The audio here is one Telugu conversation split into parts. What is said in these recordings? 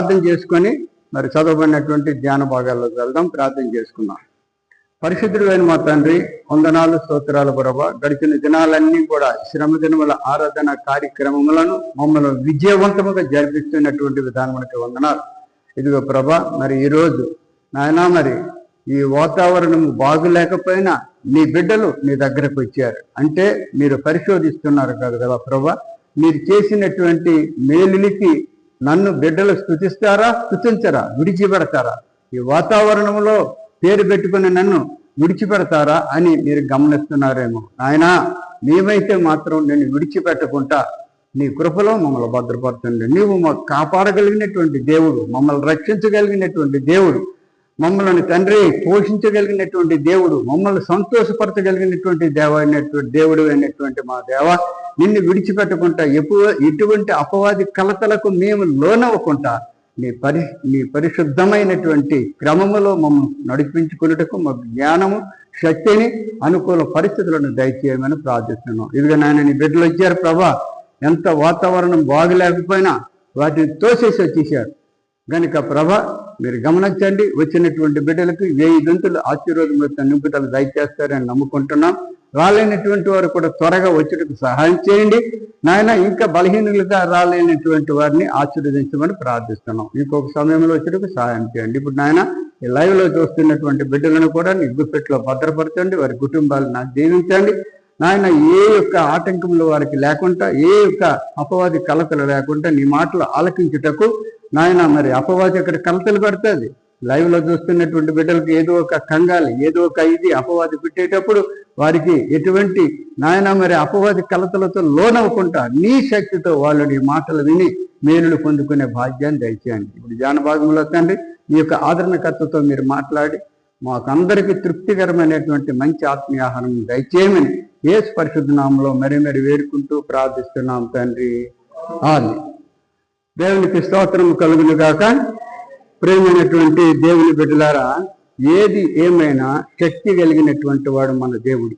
ప్రార్థన చేసుకొని మరి చదవబడినటువంటి ధ్యాన భాగాల్లోకి వెళ్దాం. ప్రార్థన చేసుకుందాం. పరిశుద్ధుడు అయిన మా తండ్రి, వందనాలు స్తోత్రాలు ప్రభా. గడిచిన దినాలన్నీ కూడా శ్రమ దినముల ఆరాధన కార్యక్రమములను మమ్మల్ని విజయవంతముగా జరిపిస్తున్నటువంటి విధానములకి వందనాలు. ఇదిగో ప్రభా, మరి ఈరోజు నాయన మరి ఈ వాతావరణం బాగులేకపోయినా నీ బిడ్డలు నీ దగ్గరకు వచ్చారు అంటే మీరు పరిశోధిస్తున్నారు కదా ప్రభా. మీరు చేసినటువంటి మేలునికి నన్ను బిడ్డలు స్తుతిస్తారా, స్తుతించరా, విడిచిపెడతారా? ఈ వాతావరణంలో పేరు పెట్టుకుని నన్ను విడిచిపెడతారా అని మీరు గమనిస్తున్నారేమో. నాయనా, మేమైతే మాత్రం నేను విడిచిపెట్టకుండా నీ కృపలో మమ్మల్ని భద్రపడుతుంది. నీవు కాపాడగలిగినటువంటి దేవుడు, మమ్మల్ని రక్షించగలిగినటువంటి దేవుడు, మమ్మల్ని తండ్రి పోషించగలిగినటువంటి దేవుడు, మమ్మల్ని సంతోషపరచగలిగినటువంటి దేవుడు అయినటువంటి మా దేవ, నిన్ను విడిచిపెట్టకుండా ఎటువంటి అపవాది కలతలకు మేము లోనవ్వకుండా నీ పరిశుద్ధమైనటువంటి క్రమములో మమ్మల్ని నడిపించుకున్నటకు మాకు జ్ఞానము, శక్తిని, అనుకూల పరిస్థితులను దయచేయమని ప్రార్థిస్తున్నాం. ఇదిగా నాయన నీ బిడ్డలు వచ్చారు ప్రభా. ఎంత వాతావరణం బాగులేకపోయినా వాటిని తోసేసి వచ్చేసారు కనుక ప్రభా మీరు గమనించండి. వచ్చినటువంటి బిడ్డలకు 1000 గంతులు ఆశీర్వాదం నింపుదలు దయచేస్తారని నమ్ముకుంటున్నాం. రాలేనటువంటి వారు కూడా త్వరగా వచ్చేటకు సహాయం చేయండి నాయన. ఇంకా బలహీనులుగా రాలేనటువంటి వారిని ఆశీర్వదించమని ప్రార్థిస్తున్నాం. ఇంకొక సమయంలో వచ్చేటకు సహాయం చేయండి. ఇప్పుడు నాయన ఈ లైవ్లో చూస్తున్నటువంటి బిడ్డలను కూడా నీ గుప్పెట్లో భద్రపరచండి. వారి కుటుంబాలను నాకు దీవించండి నాయన. ఏ యొక్క ఆటంకములు వారికి లేకుండా, ఏ యొక్క అపవాది కలతలు లేకుండా నీ మాటలు ఆలకించుటకు నాయన మరి అపవాది అక్కడ కలతలు పెడుతుంది. లైవ్లో చూస్తున్నటువంటి బిడ్డలకు ఏదో ఒక కంగాలి, ఏదో ఒక ఇది అపవాది పెట్టేటప్పుడు వారికి ఎటువంటి నాయన మరి అపవాది కలతలతో లోనవ్వకుండా నీ శక్తితో వాళ్ళు నీ మాటలు విని మేలులు పొందుకునే భాగ్యాన్ని దయచేయండి. ఇప్పుడు ధ్యాన భాగంలో తండ్రి ఈ యొక్క ఆదరణకర్తతో మీరు మాట్లాడి మాకందరికీ తృప్తికరమైనటువంటి మంచి ఆత్మీయ ఆహారం దయచేయమని యేసు పరిశుద్ధ నామములో మరి వేడుకుంటూ ప్రార్థిస్తున్నాం తండ్రి. ఆమేన్. దేవునికి స్తోత్రం కలుగును గాక. ప్రేమైనటువంటి దేవుని బిడ్డలారా, ఏది ఏమైనా శక్తి కలిగినటువంటి వాడు మన దేవుడు.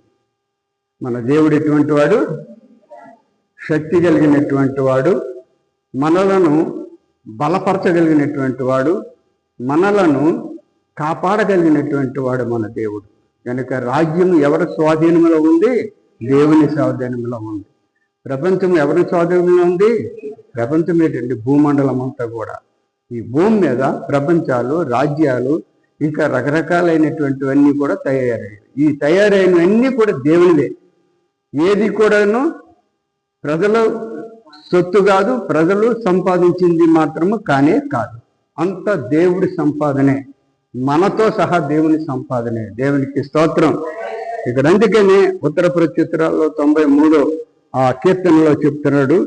మన దేవుడు ఎటువంటి వాడు? శక్తి కలిగినటువంటి వాడు, మనలను బలపరచగలిగినటువంటి వాడు, మనలను కాపాడగలిగినటువంటి వాడు మన దేవుడు. కనుక రాజ్యం ఎవరి స్వాధీనంలో ఉంది? దేవుని స్వాధీనంలో ఉంది. ప్రపంచం ఎవరి స్వాధీనంలో ఉంది? ప్రపంచం ఏంటంటే భూమండలం అంతా కూడా. ఈ భూమి మీద ప్రపంచాలు, రాజ్యాలు, ఇంకా రకరకాలైనటువంటివన్నీ కూడా తయారయ్యాయి. ఈ తయారైనవన్నీ కూడా దేవునివే. ఏది కూడాను ప్రజల సొత్తు కాదు, ప్రజలు సంపాదించింది మాత్రము కానే కాదు. అంత దేవుడి సంపాదనే, మనతో సహా దేవుని సంపాదనే. దేవునికి స్తోత్రం. ఇక్కడ అందుకని ఉత్తర ప్రత్యుత్తరాల్లో 93 కీర్తనలో చెప్తున్నాడు,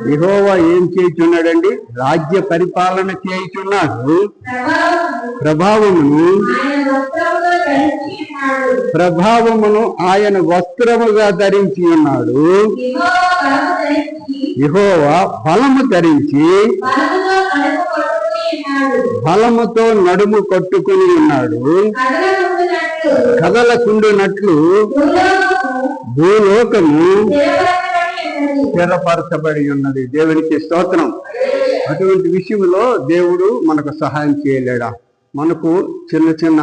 యెహోవా ఏం చేయుచున్నాడండి? రాజ్య పరిపాలన చేయుచున్నాడు. ప్రభావమును ఆయన వస్త్రముగా ధరించి ఉన్నాడు. యెహోవా బలము ధరించి బలముతో నడుము కట్టుకుని ఉన్నాడు. కదలకుండునట్లు భూలోకము స్థిరపరచబడి ఉన్నది. దేవునికి స్తోత్రం. అటువంటి విషయంలో దేవుడు మనకు సహాయం చేయలేడా? మనకు చిన్న చిన్న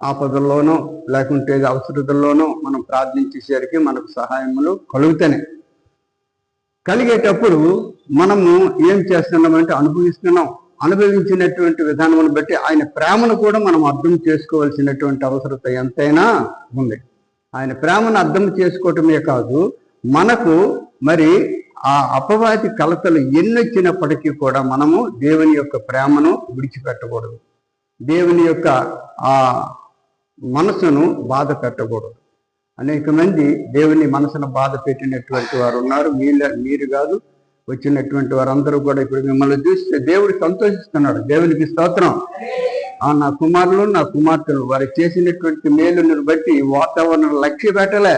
ఆపదల్లోనో లేకుంటే అవసరతల్లోనో మనం ప్రార్థించేసరికి మనకు సహాయములు కలుగుతాయి. కలిగేటప్పుడు మనము ఏం చేస్తున్నామంటే అనుభవించినటువంటి విధానమును బట్టి ఆయన ప్రేమను కూడా మనం అర్థం చేసుకోవాల్సినటువంటి అవసరత ఎంతైనా ఉంది. ఆయన ప్రేమను అర్థం చేసుకోవటమే కాదు, మనకు మరి ఆ అపవాది కలతలు ఎన్నొచ్చినప్పటికీ కూడా మనము దేవుని యొక్క ప్రేమను విడిచిపెట్టకూడదు. దేవుని యొక్క ఆ మనసును బాధ పెట్టకూడదు. అనేక మంది దేవుని మనసును బాధ పెట్టినటువంటి వారు ఉన్నారు. మీరు కాదు, వచ్చినటువంటి వారందరూ కూడా ఇప్పుడు మిమ్మల్ని చూస్తే దేవుడు సంతోషిస్తున్నాడు. దేవునికి స్తోత్రం. నా కుమారులు, నా కుమార్తెలు వారు చేసినటువంటి మేలును బట్టి వాతావరణం లక్ష్య పెట్టలే,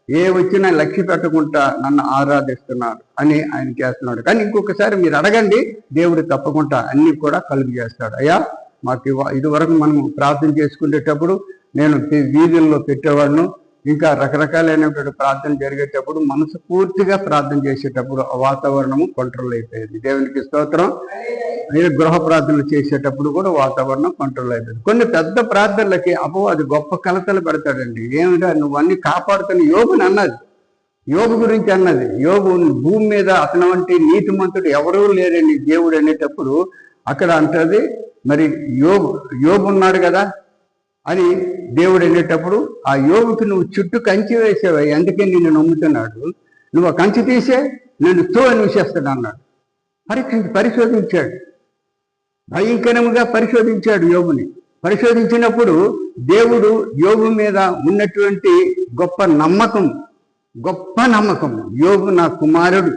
ఏ వచ్చినా లక్ష్య పెట్టకుండా నన్ను ఆరాధిస్తున్నారు అని ఆయన చేస్తున్నాడు. కానీ ఇంకొకసారి మీరు అడగండి, దేవుడు తప్పకుండా అన్ని కూడా కలుగు చేస్తాడు. అయ్యా మాకు ఇది వరకు మనం ప్రార్థన చేసుకునేటప్పుడు నేను వీధుల్లో పెట్టేవాడును, ఇంకా రకరకాలైనటువంటి ప్రార్థన జరిగేటప్పుడు మనసు పూర్తిగా ప్రార్థన చేసేటప్పుడు ఆ వాతావరణము కంట్రోల్ అయిపోయేది. దేవునికి స్తోత్రం. గృహ ప్రార్థనలు చేసేటప్పుడు కూడా వాతావరణం కంట్రోల్ అయిపోయింది. కొన్ని పెద్ద ప్రార్థనలకి అది గొప్ప కలతలు పెడతాడండి. ఏమిటో నువ్వు అన్ని కాపాడుతున్న యోబుని అన్నది, యోబు గురించి అన్నది. యోబు భూమి మీద అతని వంటి నీతిమంతుడు ఎవరూ లేరండి దేవుడు అనేటప్పుడు అక్కడ అంటది మరి యోబు ఉన్నాడు కదా అని దేవుడు అనేటప్పుడు ఆ యోబుకి నువ్వు చుట్టూ కంచి వేసేవా, అందుకే నిన్ను నమ్ముతున్నాడు, నువ్వు ఆ కంచి తీసే నేను అని విషేస్తాడు అన్నాడు. పరిశోధించాడు, భయంకరంగా పరిశోధించాడు యోబుని. పరిశోధించినప్పుడు దేవుడు యోబు మీద ఉన్నటువంటి గొప్ప నమ్మకం యోబు నా కుమారుడు,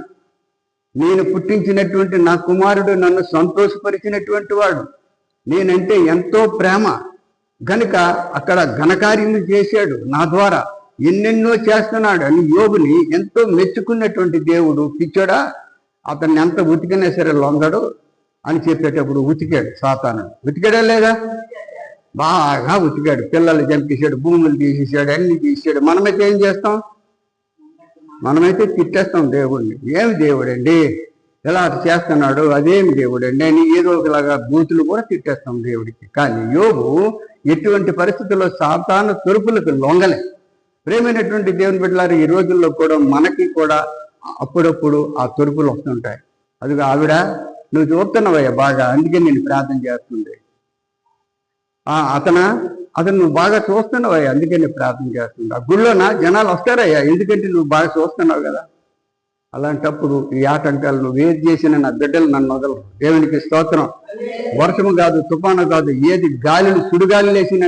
నేను పుట్టించినటువంటి నా కుమారుడు నన్ను సంతోషపరిచినటువంటి వాడు, నేనంటే ఎంతో ప్రేమ గనుక అక్కడ ఘనకార్యము చేశాడు, నా ద్వారా ఎన్నెన్నో చేస్తున్నాడు అని యోబుని ఎంతో మెచ్చుకున్నటువంటి దేవుడు పిచ్చోడా అతన్ని ఎంత ఉతికినా సరే లొంగడు అని చెప్పేటప్పుడు ఉతికాడు సాతాను. ఉతికాడా లేదా? బాగా ఉతికాడు. పిల్లలు చంపేశాడు, భూములు తీసేసాడు, అన్ని తీసాడు. మనమైతే ఏం చేస్తాం? మనమైతే తిట్టేస్తాం దేవుడిని. ఏమి దేవుడండి ఎలా చేస్తున్నాడు, అదేమి దేవుడండి అని ఏదో ఒకలాగా బూతులు కూడా తిట్టేస్తాం దేవుడికి. కానీ యోబు ఎటువంటి పరిస్థితుల్లో సాతాను తొరుపులకు లొంగలే. ప్రేమైనటువంటి దేవుని బిడ్డలారు, ఈ రోజుల్లో కూడా మనకి కూడా అప్పుడప్పుడు ఆ తొరుపులు వస్తుంటాయి. అదిగో ఆవిడ నువ్వు చూస్తున్నావయ్యా బాగా, అందుకే నేను ప్రార్థన చేస్తుంది. అతను నువ్వు బాగా చూస్తున్నావయ్యా అందుకే నేను ప్రార్థన చేస్తుంది. ఆ గుళ్ళోన జనాలు వస్తారయ్యా ఎందుకంటే నువ్వు బాగా చూస్తున్నావు కదా. అలాంటప్పుడు ఈ ఆటంకాలు నువ్వు ఏది చేసినా నా బిడ్డలు నన్ను వదలరు. దేవునికి స్తోత్రం. వర్షము కాదు, తుఫాను కాదు, ఏది గాలిని సుడిగాలి లేచిన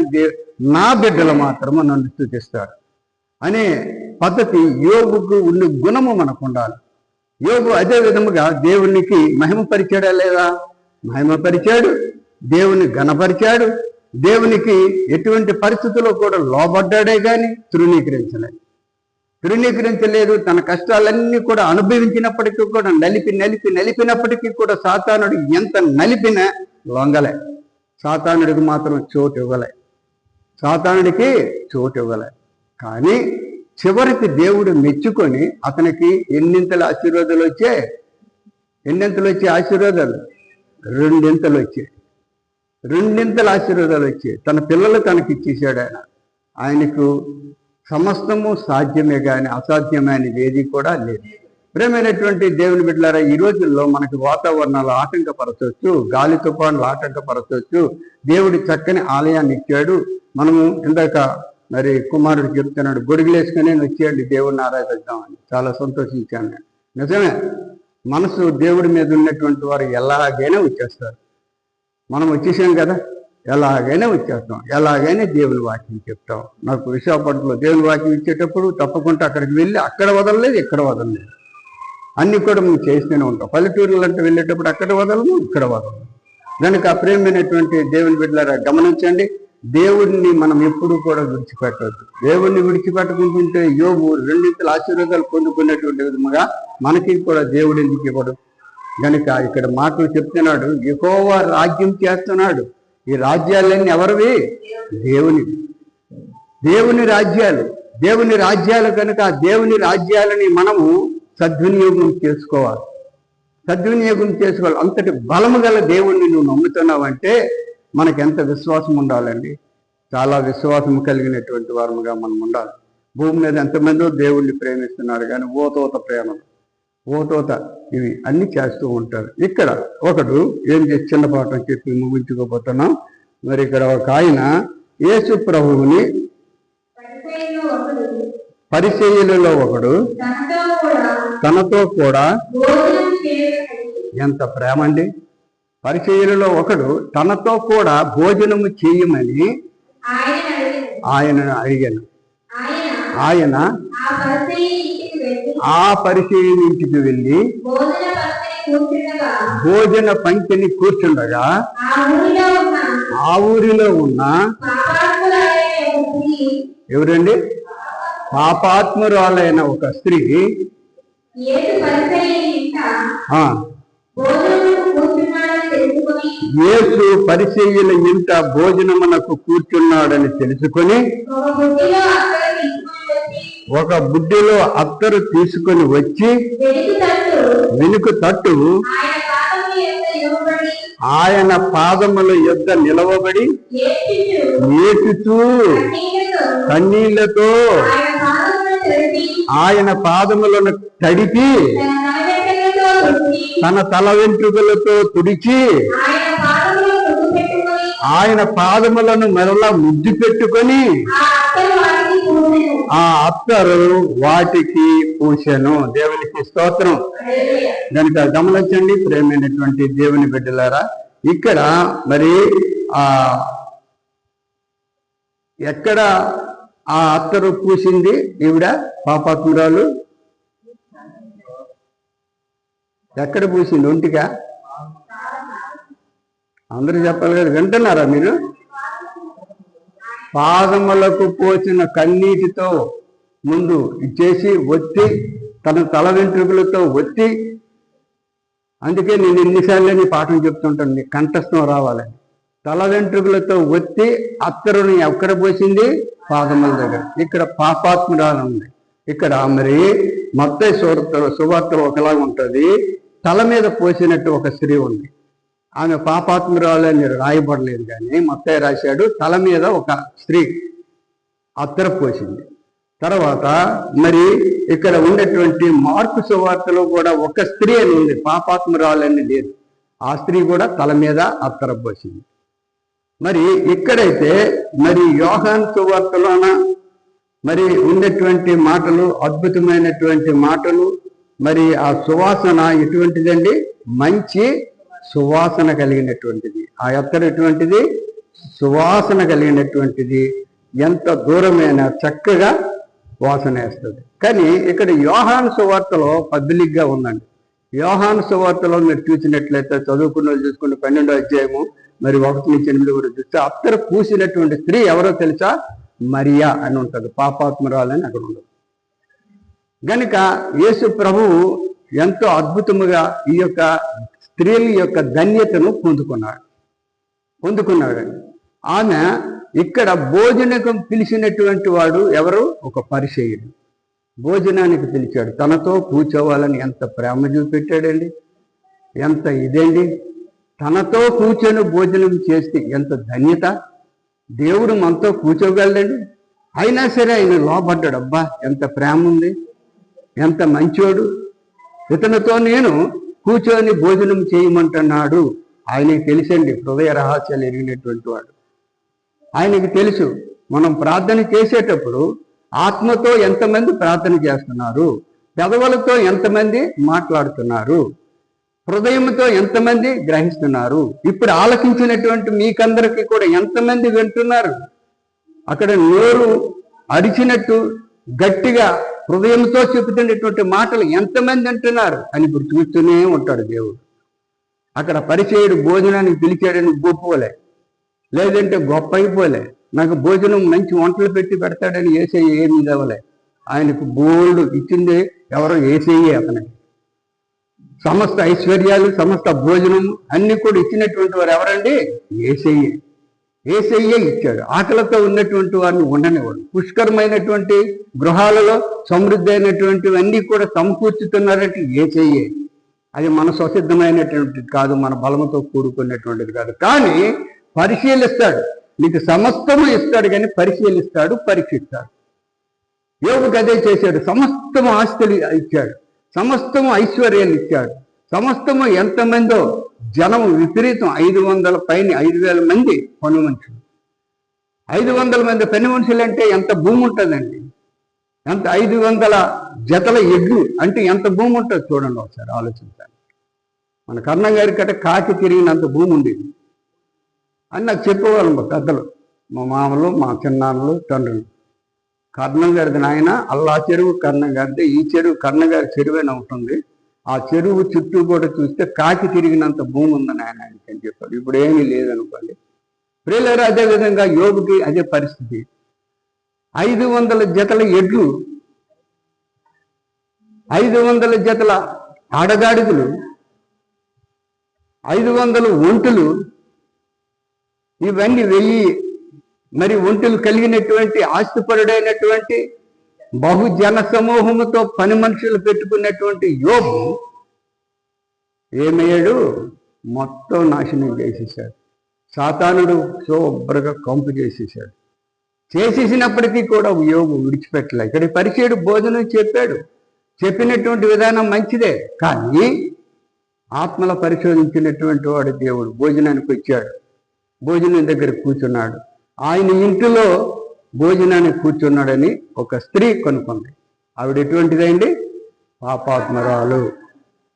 నా బిడ్డలు మాత్రము నన్ను స్తుతిస్తారు అనే పద్ధతి యోబుకు ఉన్న గుణము మనకు ఉండాలి. యోబు అదే విధముగా దేవునికి మహిమపరిచాడా లేదా? మహిమపరిచాడు, దేవుని ఘనపరిచాడు, దేవునికి ఎటువంటి పరిస్థితుల్లో కూడా లోబడ్డాడే కానీ తృణీకరించలేదు. తన కష్టాలన్నీ కూడా అనుభవించినప్పటికీ కూడా నలిపినప్పటికీ కూడా సాతానుడు ఎంత నలిపినా లొంగలే. సాతానుడికి మాత్రం చోటు ఇవ్వలే. కానీ చివరికి దేవుడు మెచ్చుకొని అతనికి ఎన్నింతల ఆశీర్వాదాలు వచ్చాయి? ఆశీర్వాదాలు రెండింతల ఆశీర్వాదాలు వచ్చాయి. తన పిల్లలు తనకి ఇచ్చేసాడు. ఆయనకు సమస్తము సాధ్యమే కానీ అసాధ్యమైనది ఏది కూడా లేదు. ప్రేమైనటువంటి దేవుని బిడ్డలారా, ఈ రోజుల్లో మనకి వాతావరణాలు ఆటంకపరచవచ్చు, గాలి తుఫాన్లు ఆటంకపరచవచ్చు. దేవుడి చక్కని ఆలయాన్ని ఇచ్చాడు. మనము ఇందాక మరి కుమారుడు చెప్తున్నాడు, గొడుగులేసుకునే వచ్చేయండి దేవుడిని ఆరాధిద్దామని. చాలా సంతోషించాను నేను. నిజమే, మనసు దేవుడి మీద ఉన్నటువంటి వారు ఎలాగైనా వచ్చేస్తారు. మనం వచ్చేసాం కదా, ఎలాగైనా వచ్చేస్తాం, ఎలాగైనా దేవుని వాక్యం చెప్తాం. నాకు విశాఖపట్నంలో దేవుని వాక్యం ఇచ్చేటప్పుడు తప్పకుండా అక్కడికి వెళ్ళి అక్కడ వదలలేదు, ఇక్కడ వదలలేదు, అన్ని కూడా మేము చేస్తూనే ఉంటాం. పల్లెటూరులు అంటే వెళ్ళేటప్పుడు అక్కడ వదలము, ఇక్కడ వదలము. కనుక ప్రేమైనటువంటి దేవుని బిడ్డలారా గమనించండి, దేవుడిని మనం ఎప్పుడు కూడా విడిచిపెట్టవద్దు. దేవుడిని విడిచిపెట్టుకుంటుంటే యోబు రెండింతల ఆశీర్వాదాలు పొందుకున్నటువంటి విధముగా మనకి కూడా దేవుడు ఎందుకు ఇవ్వడు? కనుక ఇక్కడ మాటలు చెప్తున్నాడు, యెహోవా రాజ్యం చేస్తున్నాడు. ఈ రాజ్యాలన్నీ ఎవరివి? దేవుని రాజ్యాలు కనుక ఆ దేవుని రాజ్యాలని మనము సద్వినియోగం చేసుకోవాలి. అంతటి బలము గల దేవుణ్ణి నువ్వు నమ్ముతున్నావంటే మనకి ఎంత విశ్వాసం ఉండాలండి. చాలా విశ్వాసం కలిగినటువంటి వారముగా మనం ఉండాలి. భూమి మీద ఎంతమందో దేవుణ్ణి ప్రేమిస్తున్నారు కానీ ఓతోత ఇవి అన్ని చేస్తూ ఉంటారు. ఇక్కడ ఒకడు ఏం చేసి చిన్న పాఠం చెప్పి ముగించుకోబోతున్నాం. మరి ఇక్కడ ఒక ఆయన యేసు ప్రభువుని పరిచర్యలలో ఒకడు తనతో కూడా ఎంత ప్రేమ అండి. పరిచర్యలలో ఒకడు తనతో కూడా భోజనము చేయమని ఆయన అడిగాను. ఆయన ఆ పరిచర్య ఇంటికి వెళ్ళి భోజన పంక్తిని కూర్చుండగా ఆ ఊరిలో ఉన్న ఎవరండి? పాపాత్మురాలైన ఒక స్త్రీ యేసు పరిచర్యల ఇంట భోజనమునకు కూర్చున్నాడని తెలుసుకొని ఒక బుడ్డిలో అత్తరు తీసుకొని వచ్చి వెనుక తట్టు ఆయన పాదముల యొద్ద నిలవబడి ఏడ్చుతూ కన్నీళ్లతో ఆయన పాదములను తడిపి తన తల వెంట్రుకలతో తుడిచి ఆయన పాదములను మరలా ముద్దు పెట్టుకొని ఆ అత్తరు వాటికి పూసెను. దేవునికి స్తోత్రం. కనుక గమనించండి ప్రేమైనటువంటి దేవుని బిడ్డలారా, ఇక్కడ మరి ఎక్కడ ఆ అత్తరు పూసింది ఈవిడ పాపాత్మురాలు? ఎక్కడ పూసింది? ఒంటిగా? అందరూ చెప్పాలి కదా, వింటున్నారా మీరు? పాదములకు పోసిన కన్నీటితో ముందు ఇచ్చేసి ఒత్తి తన తల వెంట్రుకలతో ఒత్తి, అందుకే నేను ఎన్నిసార్లు పాఠం చెప్తుంటాను, నీ కంఠస్థం రావాలని. తల వెంట్రుకలతో ఒత్తి అత్తరుని ఎక్కడ పోసింది? పాదముల దగ్గర. ఇక్కడ పాపాత్మురాలు ఉంది. ఇక్కడ మరి మత్తయి సువార్తలో ఒకలాగా ఉంటుంది, తల మీద పోసినట్టు ఒక స్త్రీ ఉంది. ఆమె పాపాత్మురాలు అని రాయబడలేదు, కానీ మత్తయి రాశాడు తల మీద ఒక స్త్రీ అత్తర పోసింది. తర్వాత మరి ఇక్కడ ఉన్నటువంటి మార్కు సువార్తలో కూడా ఒక స్త్రీ అని ఉంది, పాపాత్మురాలు అని లేదు. ఆ స్త్రీ కూడా తల మీద అత్తర పోసింది. మరి ఇక్కడైతే మరి యోహాను సువార్తలోన మరి ఉన్నటువంటి మాటలు, అద్భుతమైనటువంటి మాటలు. మరి ఆ సువాసన ఎటువంటిదండి? మంచి సువాసన కలిగినటువంటిది. ఆ అత్తరు ఎటువంటిది? సువాసన కలిగినటువంటిది. ఎంత దూరమైనా చక్కగా వాసన వేస్తుంది. కానీ ఇక్కడ యోహాను సువార్తలో పబ్లిక్గా ఉందండి. యోహాను సువార్తలో మీరు చూసినట్లయితే, చదువుకున్న వాళ్ళు చూసుకుని 12వ అధ్యాయము మరి 1-8 వరకు చూస్తే అత్తరు పూసినటువంటి స్త్రీ ఎవరో తెలుసా? మరియా అని ఉంటుంది, పాపాత్మురాలని అక్కడ ఉండదు. గనుక యేసు ప్రభువు ఎంతో అద్భుతముగా ఈ యొక్క స్త్రీల యొక్క ధన్యతను పొందుకున్నాడు. ఆమె ఇక్కడ భోజనకం పిలిచినటువంటి వాడు ఎవరు? ఒక పరిసయ్యుడు. భోజనానికి పిలిచాడు, తనతో కూర్చోవాలని ఎంత ప్రేమ చూపెట్టాడండి, ఎంత ఇదేండి. తనతో కూర్చొని భోజనం చేస్తే ఎంత ధన్యత. దేవుడు మనతో కూర్చోగలడండి, అయినా సరే ఆయన లోపడ్డాడు. అబ్బా ఎంత ప్రేమ ఉంది, ఎంత మంచోడు, ఇతనితో నేను కూర్చొని భోజనం చేయమంటున్నాడు. ఆయనకి తెలుసండి, హృదయ రహస్యాలు ఎరిగినటువంటి వాడు. ఆయనకి తెలుసు మనం ప్రార్థన చేసేటప్పుడు ఆత్మతో ఎంతమంది ప్రార్థన చేస్తున్నారు, పెదవులతో ఎంతమంది మాట్లాడుతున్నారు, హృదయంతో ఎంతమంది గ్రహిస్తున్నారు. ఇప్పుడు ఆలకించినటువంటి మీకందరికీ కూడా ఎంతమంది వింటున్నారు? అక్కడ నోరు అరిచినట్టు గట్టిగా హృదయంతో చెబుతున్నటువంటి మాటలు ఎంతమంది అంటున్నారు అని ఇప్పుడు చూస్తూనే ఉంటాడు దేవుడు. అక్కడ పరిచయుడు భోజనానికి పిలిచాడని గొప్పలే, లేదంటే గొప్ప అయిపోలే, నాకు భోజనం మంచి వంటలు పెట్టి పెడతాడని యేసయ్య ఏమీ ఇవ్వలే. ఆయనకు బోల్డ్ ఇచ్చింది ఎవరో యేసయ్యే. అతనికి సమస్త ఐశ్వర్యాలు, సమస్త భోజనం అన్ని కూడా ఇచ్చినటువంటి వారు ఎవరండి? యేసయ్యే. యేసయ్యే ఇచ్చాడు. ఆకలితో ఉన్నటువంటి వారిని ఉండనివాడు. పుష్కరమైనటువంటి గృహాలలో సమృద్ధి అయినటువంటివన్నీ కూడా సమకూర్చుతున్నారంటే యేసయ్యే. అది మన స్వసిద్ధమైనటువంటిది కాదు, మన బలముతో కూడుకున్నటువంటిది కాదు. కానీ పరిశీలిస్తాడు, నీకు సమస్తము ఇస్తాడు, కానీ పరిశీలిస్తాడు, పరీక్షిస్తాడు. యోగుకు అదే చేశాడు. సమస్తము ఆస్తులు ఇచ్చాడు, సమస్తము ఐశ్వర్యాలు ఇచ్చాడు, సమస్తము ఎంతమందో జనం విపరీతం 500 పైన 5,000 మంది పని మనుషులు. 500 మంది పని మనుషులు అంటే ఎంత భూమి ఉంటుందండి, ఎంత 500 జతల ఎడ్లు అంటే ఎంత భూమి ఉంటుంది చూడండి, ఒకసారి ఆలోచించాలి. మన కర్ణం గారి కట్ట కాకి తిరిగినంత భూమి ఉండేది అని నాకు చెప్పేవాళ్ళం పెద్దలు, మా మామలు, మా చిన్నాన్నలు, తండ్రులు. కర్ణం గారిది నాయన అల్లా చెరువు కర్ణం గారిది, ఈ చెరువు కర్ణం గారి చెరువేనా ఉంటుంది, ఆ చెరువు చుట్టూ కూడా చూస్తే కాకి తిరిగినంత భూమి ఉందని ఆయన అని చెప్పాడు. ఇప్పుడు ఏమీ లేదనుకోండి ప్రియులారా. అదేవిధంగా యోగుకి అదే పరిస్థితి. 500 జతల ఎడ్లు, 500 జతల ఆడగాడిదలు, 500 ఒంటులు, ఇవన్నీ 1000 మరి ఒంటులు కలిగినటువంటి ఆస్తిపరుడైనటువంటి బహుజన సమూహముతో పని మనుషులు పెట్టుకున్నటువంటి యోబు ఏమయ్యాడు? మొత్తం నాశనం చేసేసాడు. సాతానుడు శుభ్రంగా కంపు చేసేసాడు. చేసేసినప్పటికీ కూడా యోబు విడిచిపెట్టలే. ఇక్కడ పరిచయుడు భోజనం చెప్పాడు, చెప్పినటువంటి విధానం మంచిదే. కానీ ఆత్మల పరిశోధించినటువంటి వాడు దేవుడు భోజనానికి వచ్చాడు, భోజనం దగ్గర కూర్చున్నాడు. ఆయన ఇంటిలో భోజనానికి కూర్చున్నాడని ఒక స్త్రీ కనుక్కుంది. ఆవిడ ఎటువంటిదండి? పాపాత్మరాలు.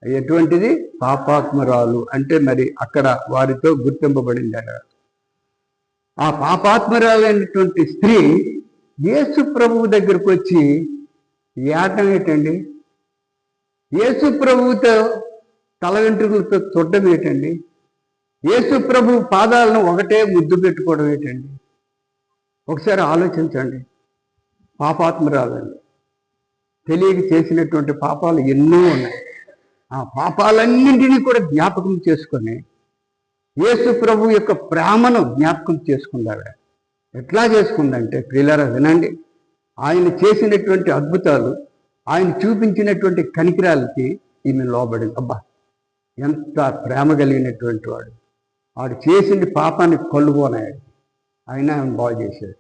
ఎటువంటిది? పాపాత్మరాలు. అంటే మరి అక్కడ వారితో గుర్తింపబడింది. ఆ పాపాత్మరాలు అనేటువంటి స్త్రీ యేసు ప్రభువు దగ్గరకు వచ్చి ఏటం ఏంటండి? యేసు ప్రభువుతో తల వెంట్రుకలతో చూడడం ఏంటండి? యేసు ప్రభు పాదాలను ఒకటే ముద్దు పెట్టుకోవడం ఏంటండి? ఒకసారి ఆలోచించండి. పాపాత్మరాలండి, తెలియక చేసినటువంటి పాపాలు ఎన్నో ఉన్నాయి. ఆ పాపాలన్నింటినీ కూడా జ్ఞాపకం చేసుకొని యేసు ప్రభు యొక్క ప్రేమను జ్ఞాపకం చేసుకుంది ఆవిడ. ఎట్లా చేసుకుందంటే, ప్రియులారా వినండి, ఆయన చేసినటువంటి అద్భుతాలు, ఆయన చూపించినటువంటి కనికరాలకి ఈమె లోబడింది. అబ్బా, ఎంత ప్రేమ కలిగినటువంటి వాడు! వాడు చేసిన పాపానికి కళ్ళుపోనాడు, అయినా ఆయన బాగు చేశాడు.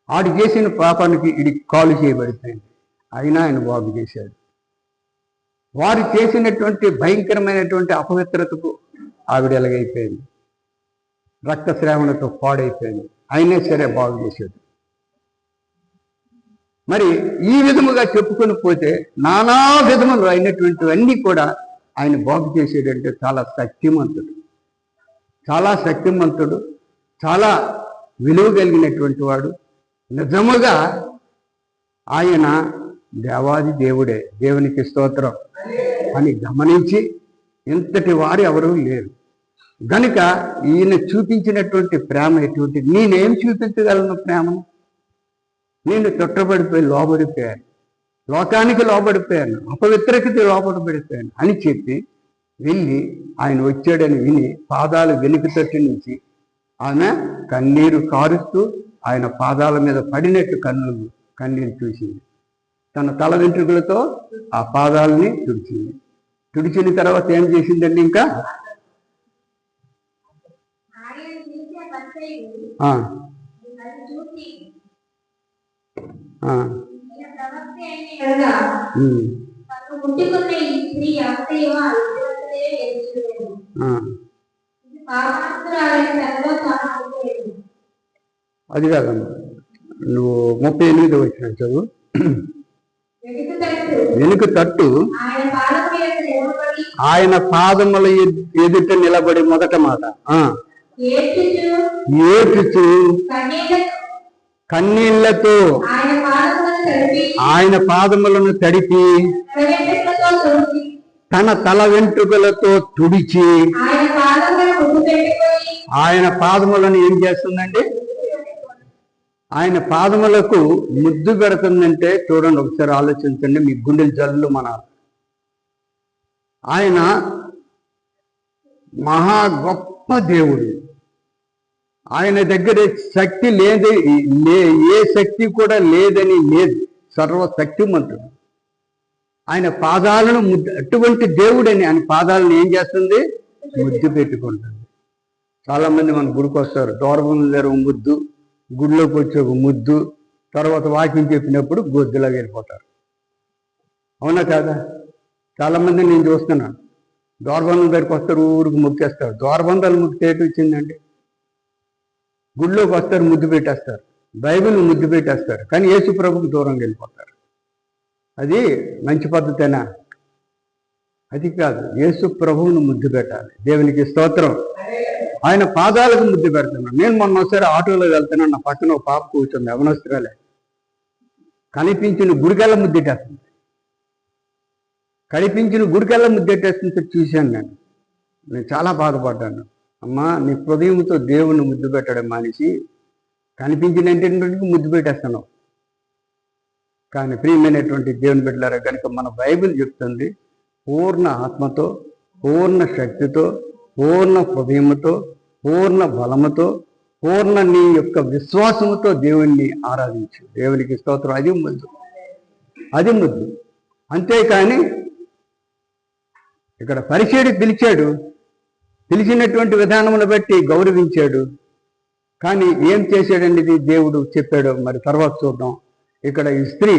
ఆడు చేసిన పాపానికి ఇది కాలు చేయబడిపోయింది, అయినా ఆయన బాగు చేశాడు. వారు చేసినటువంటి భయంకరమైనటువంటి అపవిత్రతకు ఆవిడ ఎలాగైపోయింది, రక్తశ్రావణతో పాడైపోయింది, అయినా సరే బాగు చేశాడు. మరి ఈ విధముగా చెప్పుకొని పోతే నానా విధములు అయినటువంటివన్నీ కూడా ఆయన బాగు చేసేటంటే చాలా శక్తిమంతుడు, చాలా శక్తిమంతుడు, చాలా విలువ కలిగినటువంటి వాడు. నిజముగా ఆయన దేవాది దేవుడే, దేవునికి స్తోత్రం అని గమనించి ఇంతటి వారు ఎవరూ లేరు. గనుక ఈయన చూపించినటువంటి ప్రేమ ఎటువంటి, నేనేం చూపించగలను ప్రేమను? నేను తొట్టబడిపోయి లోబడిపోయాను, లోకానికి లోబడిపోయాను, అపవిత్రతకి లోబడిపోయాను అని చెప్పి వెళ్ళి ఆయన వచ్చాడని విని పాదాలు వెనుక తట్టు నుంచి ఆమె కన్నీరు కారుస్తూ ఆయన పాదాల మీద పడినట్టు కన్నీరు చూసింది. తన తల వెంట్రుకలతో ఆ పాదాలని తుడిచింది. తుడిచిన తర్వాత ఏం చేసిందండి? ఇంకా అది కాదమ్మా, నువ్వు 38 వచ్చిన చదువు. వెనుక తట్టు ఆయన పాదముల ఎదుట నిలబడి, మొదట మాట ఏడ్చుచు కన్నీళ్లతో ఆయన పాదములను తడిపి తన తల వెంట్రుకలతో తుడిచి ఆయన పాదములను ఏం చేస్తుందండి? ఆయన పాదములకు ముద్దు పెడుతుందంటే చూడండి, ఒకసారి ఆలోచించండి, మీ గుండెలు జల్లు మనాలి. ఆయన మహా గొప్ప దేవుడు. ఆయన దగ్గర శక్తి లేదు, ఏ శక్తి కూడా లేదని లేదు, సర్వశక్తిమంతుడు. ఆయన పాదాలను అటువంటి దేవుడని ఆయన పాదాలను ఏం చేస్తుంది? ముద్దు పెట్టుకుంటుంది. చాలామంది మన గుడికి వస్తారు, దూరం దగ్గర ముద్దు, గుడిలోకి వచ్చి ఒక ముద్దు, తర్వాత వాకింగ్ చెప్పినప్పుడు గొద్దులాగా వెళ్ళిపోతారు. అవునా కాదా? చాలామంది నేను చూస్తున్నాను, దూరబంధం దగ్గరికి వస్తారు, ఊరికి ముక్కేస్తారు. దూరబంధాలు ముక్కి ఏటి వచ్చిందండి? గుడిలోకి వస్తారు, ముద్దు పెట్టేస్తారు, బైబిల్ ముద్దు పెట్టేస్తారు, కానీ యేసు ప్రభుకు దూరంగా వెళ్ళిపోతారు. అది మంచి పద్ధతేనా? అది కాదు. యేసు ప్రభువును ముద్దు పెట్టాలి. దేవునికి స్తోత్రం. ఆయన పాదాలకు ముద్దు పెడుతున్నాను. నేను మొన్న ఒకసారి ఆటోలో వెళ్తున్నాను, నా పక్కన ఒక పాప కూర్చుంది, అవనస్త్రాలే, కనిపించిన గుడికెళ్ళ ముద్దెట్టేస్తుంది, కనిపించిన గుడికెళ్ళ ముద్దెట్టేస్తుంటే చూశాను. నేను చాలా బాధపడ్డాను. అమ్మా, నీ హృదయంతో దేవుణ్ణి ముద్దు పెట్టడం మానేసి కనిపించినంటే ముద్దు పెట్టేస్తున్నావు. కానీ ప్రియమైనటువంటి దేవుని బిడ్డలారా, కనుక మన బైబిల్ చెప్తుంది, పూర్ణ ఆత్మతో, పూర్ణ శక్తితో, పూర్ణ హృదయముతో, పూర్ణ బలముతో, పూర్ణ నీ యొక్క విశ్వాసముతో దేవుణ్ణి ఆరాధించు. దేవునికి స్తోత్రం. అది ముందు అది ముద్దు. అంతేకాని ఇక్కడ పరిచయుడు పిలిచాడు, పిలిచినటువంటి విధానమును బట్టి గౌరవించాడు. కానీ ఏం చేశాడండి ఇది దేవుడు చెప్పాడు మరి తర్వాత చూద్దాం. ఇక్కడ ఈ స్త్రీ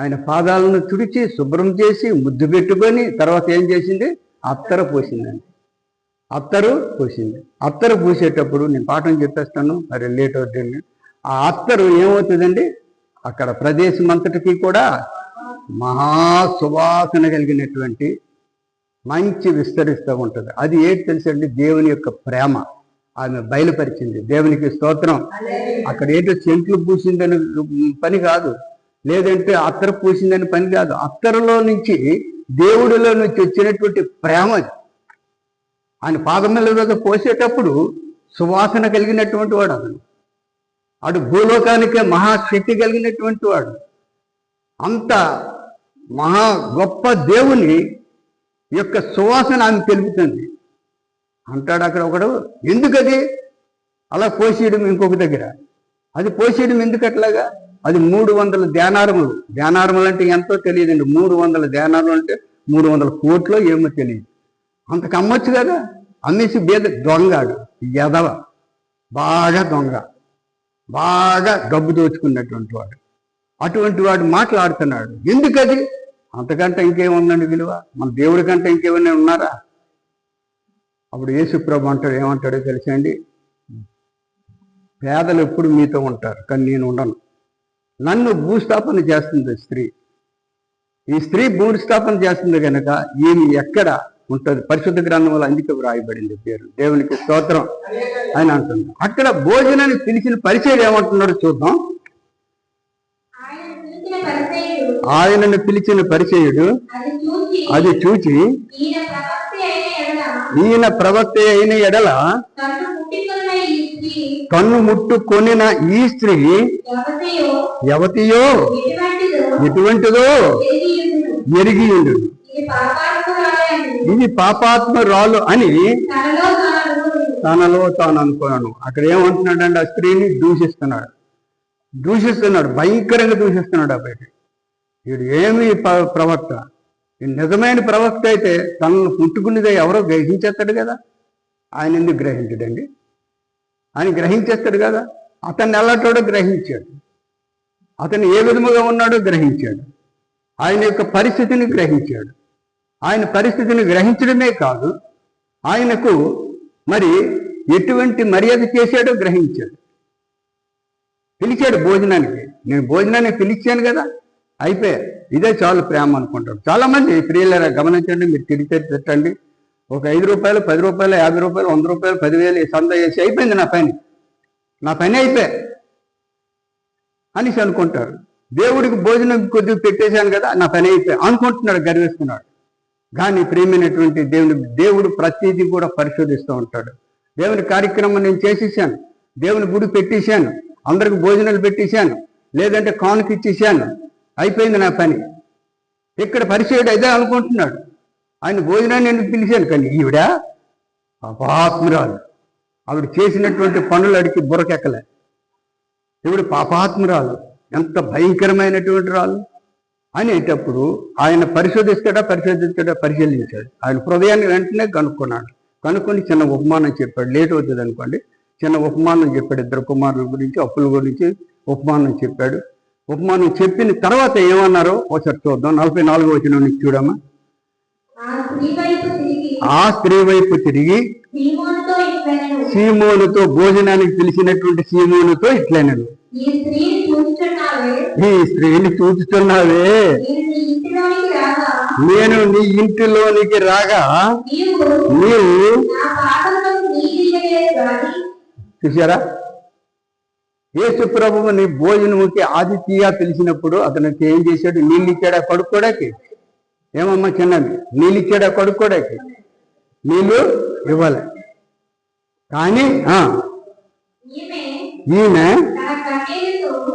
ఆయన పాదాలను తుడిచి శుభ్రం చేసి ముద్దు పెట్టుకొని తర్వాత ఏం చేసింది? అత్తరు పోసిందండి. అత్తరు పోసింది. అత్తరు పూసేటప్పుడు నేను పాఠం చెప్పేస్తాను, మరి లేట్ అవుతుంది. ఆ అత్తరు ఏమవుతుందండి? అక్కడ ప్రదేశం అంతటికి కూడా మహాసువాసన కలిగినటువంటి మంచి విస్తరిస్తూ ఉంటుంది. అది ఏంటి తెలుసండి? దేవుని యొక్క ప్రేమ ఆమె బయలుపరిచింది. దేవునికి స్తోత్రం. అక్కడ ఏంటో చెంట్లు పూసిందని పని కాదు, లేదంటే అత్తరు పూసిందని పని కాదు. అత్తరులో నుంచి దేవుడిలో నుంచి వచ్చినటువంటి ప్రేమ. ఆయన పాదముల మీద పోసేటప్పుడు సువాసన కలిగినటువంటి వాడు అతను. అటు భూలోకానికే మహాశక్తి కలిగినటువంటి వాడు. అంత మహా గొప్ప దేవుని యొక్క సువాసన ఆమె తెలుపుతుంది. అంటాడు అక్కడ ఒకడు, ఎందుకది అలా పోసేయడం? ఇంకొక దగ్గర అది పోసేయడం ఎందుకు అట్లాగా? అది 300 ధ్యానారములు. ధ్యానారములు అంటే ఎంతో తెలియదండి. 300 ధ్యానారములు అంటే 300 కోట్లు ఏమో తెలియదు. అంతకు అమ్మొచ్చు కదా. అమ్మేసి దొంగాడు, ఎదవ, బాగా దొంగ, బాగా గబ్బు దోచుకున్నటువంటి వాడు. అటువంటి వాడు మాట్లాడుతున్నాడు. ఎందుకది? అంతకంటే ఇంకేముందండి విలువ? మన దేవుడి కంటే ఇంకేమైనా ఉన్నారా? అప్పుడు యేసు ప్రభు అంటాడు, ఏమంటాడో తెలుసండి? పేదలు ఎప్పుడు మీతో ఉంటారు, కానీ నేను ఉండను. నన్ను భూస్థాపన చేస్తుంది స్త్రీ. ఈ స్త్రీ భూస్థాపన చేస్తుంది కనుక ఈమె ఎక్కడ ఉంటుంది? పరిశుద్ధ గ్రంథంలో అందుకే వ్రాయబడింది పేరు. దేవునికి స్తోత్రం అని అంటుంది. అక్కడ భోజనాన్ని పిలిచిన పరిచయం ఏమంటున్నాడో చూద్దాం. ఆయనను పిలిచిన పరిచయుడు అది చూచి, ఈయన ప్రవక్త అయిన ఎడల కన్ను ముట్టుకొనిన ఈ స్త్రీ ఎవతియో ఎటువంటిదో ఎరిగియుండు, ఇది పాపాత్మరాలు అని తనలో తాను అనుకున్నాను. అక్కడ ఏమంటున్నాడండి? ఆ స్త్రీని దూషిస్తున్నాడు, భయంకరంగా దూషిస్తున్నాడు. ఆ బయట వీడు ఏమి ప్రవక్త? నిజమైన ప్రవక్త అయితే తనను పుట్టుకునేదే ఎవరో గ్రహించేస్తాడు కదా. ఆయన ఎందుకు గ్రహించడండి? ఆయన గ్రహించేస్తాడు కదా. అతన్ని ఎలాంటోడో గ్రహించాడు, అతను ఏ విధముగా ఉన్నాడో గ్రహించాడు, ఆయన యొక్క పరిస్థితిని గ్రహించాడు. ఆయన పరిస్థితిని గ్రహించడమే కాదు, ఆయనకు మరి ఎటువంటి మర్యాద చేశాడో గ్రహించాడు. పిలిచాడు భోజనానికి. నేను భోజనానికి పిలిచాను కదా, అయిపోయా, ఇదే చాలు ప్రేమ అనుకుంటాడు. చాలా మంది ప్రియులరా గమనించండి, మీరు తిరిగితే తిట్టండి. ఒక 5 రూపాయలు, 10 రూపాయలు, 50 రూపాయలు, 100 రూపాయలు, 10,000 సంద వేసి అయిపోయింది నా పని అయిపోయా అనేసి అనుకుంటారు. దేవుడికి భోజనం కొద్దిగా పెట్టేశాను కదా, నా పని అయిపోయా అనుకుంటున్నాడు, గర్విస్తున్నాడు. కానీ ప్రేమైనటువంటి దేవుడు ప్రతిదీ కూడా పరిశోధిస్తూ ఉంటాడు. దేవుని కార్యక్రమం నేను చేసేసాను, దేవుని గుడి పెట్టేశాను, అందరికి భోజనాలు పెట్టేశాను, లేదంటే కానుక ఇచ్చేసాను, అయిపోయింది నా పని. ఇక్కడ పరిచయుడు అయితే అనుకుంటున్నాడు, ఆయన భోజనాన్ని నేను పిలిచాను, కానీ ఈవిడ పాపాత్మురాలు. ఆవిడ చేసినటువంటి పనులు అడిగి బుర్రకెక్కలే. ఈవిడ పాపాత్మురాలు, ఎంత భయంకరమైనటువంటి రాలు అనేటప్పుడు ఆయన పరిశీలించాడు. ఆయన హృదయాన్ని వెంటనే కనుక్కొని చిన్న ఉపమానం చెప్పాడు. లేట్ అవుతుంది అనుకోండి, చిన్న ఉపమానం చెప్పాడు. 2 కుమారుల గురించి, అప్పుల గురించి ఉపమానం చెప్పాడు. ఉపమానం చెప్పిన తర్వాత ఏమన్నారో ఒకసారి చూద్దాం. 44వ వచనం నుంచి చూడమ్మా. ఆ స్త్రీ వైపు తిరిగి సీమోనుతో, భోజనానికి పిలిచినటువంటి సీమోనుతో ఇట్లనను, ఈ స్త్రీని చూస్తున్నావే, నేను నీ ఇంటిలోనికి రాగా నీవు చూసారా? యేసు ప్రభువు నీ భోజనముకి ఆదిత్య పిలిచినప్పుడు అతనికి ఏం చేశాడు? నీళ్ళు ఇచ్చాడా కడుక్కోడానికి? ఏమమ్మా చిన్నది, నీళ్ళు ఇచ్చాడా కడుక్కోడానికి? నీళ్ళు ఇవ్వాలి. కానీ ఈమె